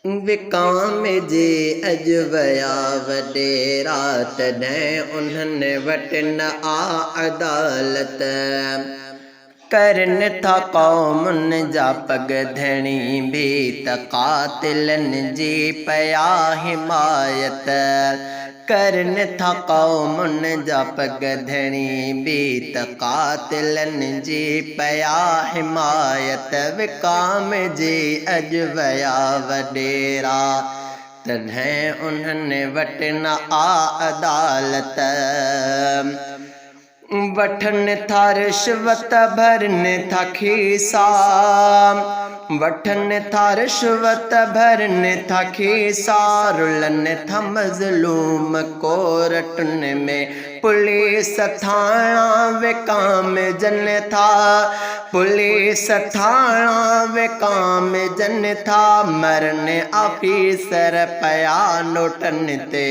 विकाम जे अॼु विया वॾेरा तॾहिं उन्हनि वटि न आ अदालत। करनि था क़ौमुनि जा पगधणी भी त क़ातिलनि जी पया हिमायत। करनि था क़ौमुनि जा पगधणी भी त क़ातिलनि जी पया हिमायत। विकाम जे अॼु विया वॾेरा तॾहिं उन्हनि वटि न आ अदालत। वठनि था रिश्वत भरनि था खीसा, वठनि था रिश्वत भरनि था खीसा, रुलनि था मज़लूम कोर्टुनि में पुलिस थाणा विकामजनि था। पुलिस थाणा विकामजनि था, मरनि ऑफिसर पया नोटनि ते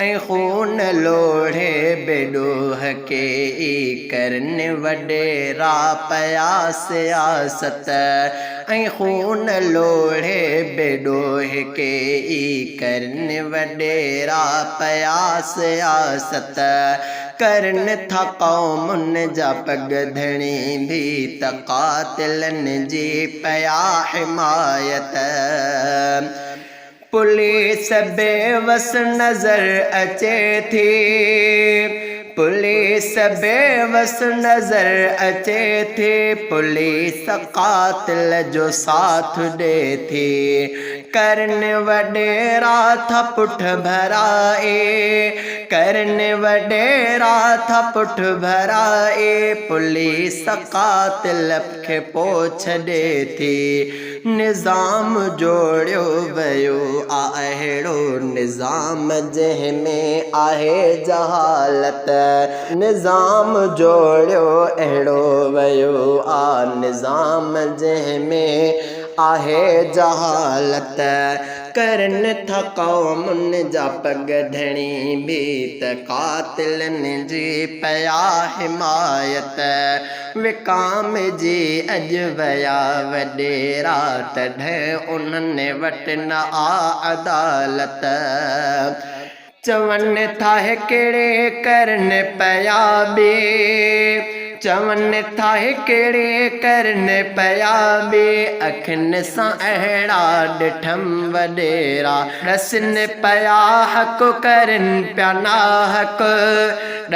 ऐं खून लोढ़े बेॾोह के करनि वॾेरा पया सियासत। ऐं खून लोढ़े बेॾोह के करनि वॾेरा पया सियासत। करनि था क़ौमुनि जा पगधणी भी त क़ातिलनि जी पया हिमायत। पुलिस बेवस नजर अचे थी, पुलिस बेवस नजर अचे थी, पुलिस क़ातिल जो साथ ॾे थी। करनि वॾेरा था पुठ भराए, करनि वॾेरा था पुठ भराए, पुलिस क़ातिल खे पोछ ॾे थी। निज़ाम जोड़ियो वियो अहिड़ो निज़ाम जंहिंमें आहे जहालत। निज़ाम जोड़ियो अहिड़ो वियो निज़ाम जंहिंमें आहे जहालत। करनि था क़ौमुनि जा पगधणी भी त क़ातिलनि जी पया हिमायत। विकाम जी अॼु विया वॾेरा तॾहिं उन्हनि वटि न आ अदालत। चवनि था हिकिड़े करनि पया ॿे, चवनि था हिकिड़े करनि पया ॿे, अखियुनि सां अहिड़ा ॾिठमि वॾेरा। ॾसनि पया हक़ करनि पिया नाहक़,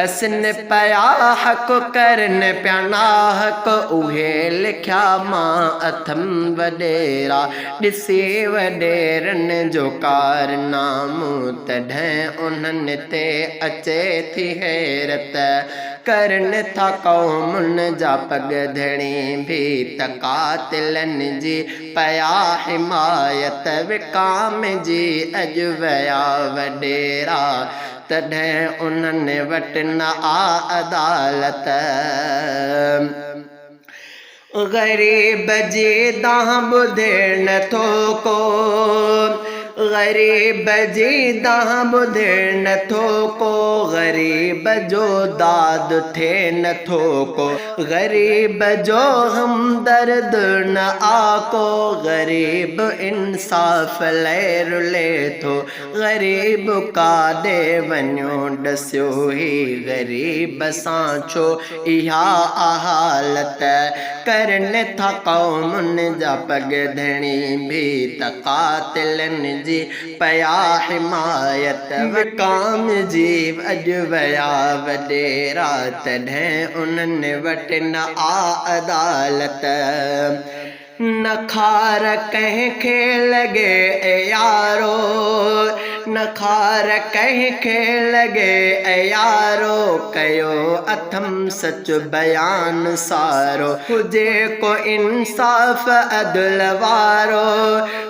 ॾसनि पया हक़ करनि पिया नाहक़, उहे लिखिया मां अथमि वॾेरा। ॾिसी वॾेरनि जो कारनामो तॾहिं उन्हनि ते अचे थी हैरत। करनि था क़ौमुनि जा पगधणी भी त क़ातिलनि जी पया हिमायत। विकाम जी अॼु विया वॾेरा तॾहिं उन्हनि वटि न आ अदालत। ग़रीब जी दाह ॿुधे नथो को, ग़रीब जी दाह ॿुधे नथो को, ग़रीब जो दाद थिए नथो को, ग़रीब जो हमदर्द न आको, ग़रीब इंसाफ़ लाइ रुले थो। ग़रीब काॾे वञो ॾसियो ही ग़रीब सां छो इहा हालत। करनि था क़ौमुनि जा पगधणी भी त क़ातिलनि जी पया हिमायत। विकाम जी अॼु विया वॾेरा तॾहिं उन्हनि वटि न आ अदालत। न खार कंहिंखे लॻे यारो, न खार कंहिंखे लॻे यारो, कयो अथमि सच बयान सारो। हुजे को इंसाफ़ अदल वारो,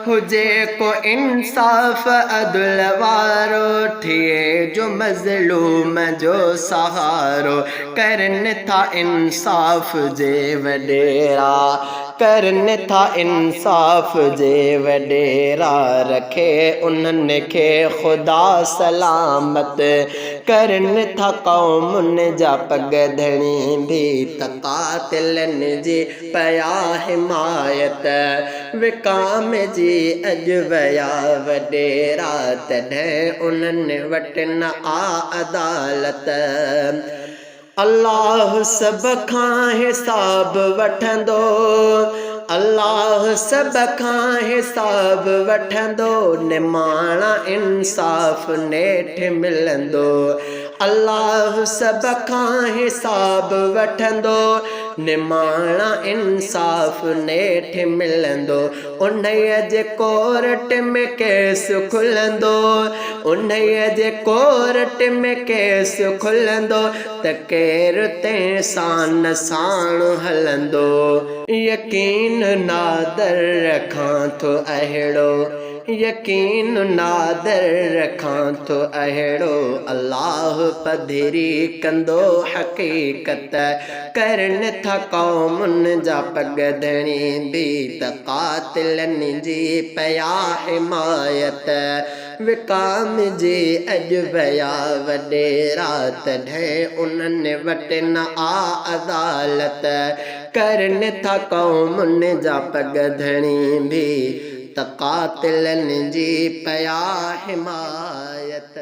हुजे को इंसाफ़ अदल वारो, थिए जो मज़लूम जो सहारो। करनि था इंसाफ़ जे वॾेरा करन था इंसाफ जे वडेरा रखे उन्हनि खे खुदा सलामत करन था कौमुन जा पगधणी भी तकातिलन जी पया हिमायत विकाम जी अॼु वया वडेरा तॾहिं उन्हनि वटि न आ अदालत अल्लाह सब खां हिसाब वठंदो अल्लाह सब खां हिसाब वठंदो निमाणा इंसाफ़ नेठ मिलंदो अल्लाह सब खां हिसाब वठंदो निमाणा इंसाफ़ नेठ मिलंदो उन्हीअ जे कोर्ट में केस खुलंदो उन्हीअ जे कोर्ट में केस खुलंदो त केरु तंहिंसां साण हलंदो यकीन नादर रखां थो अहिड़ो यकीन नादर रखां थो अहिड़ो अल्लाह पधिरी कंदो हक़ीक़त करन था कौमुन जा पगधणी भी त कातिलनि जी पया हिमायत विकाम जी अॼु वया वडेरा तॾहिं उन्हनि वटि न आ अदालत करन था कौमुन जा पगधणी भी त कातिलनि जी पया हिमायत।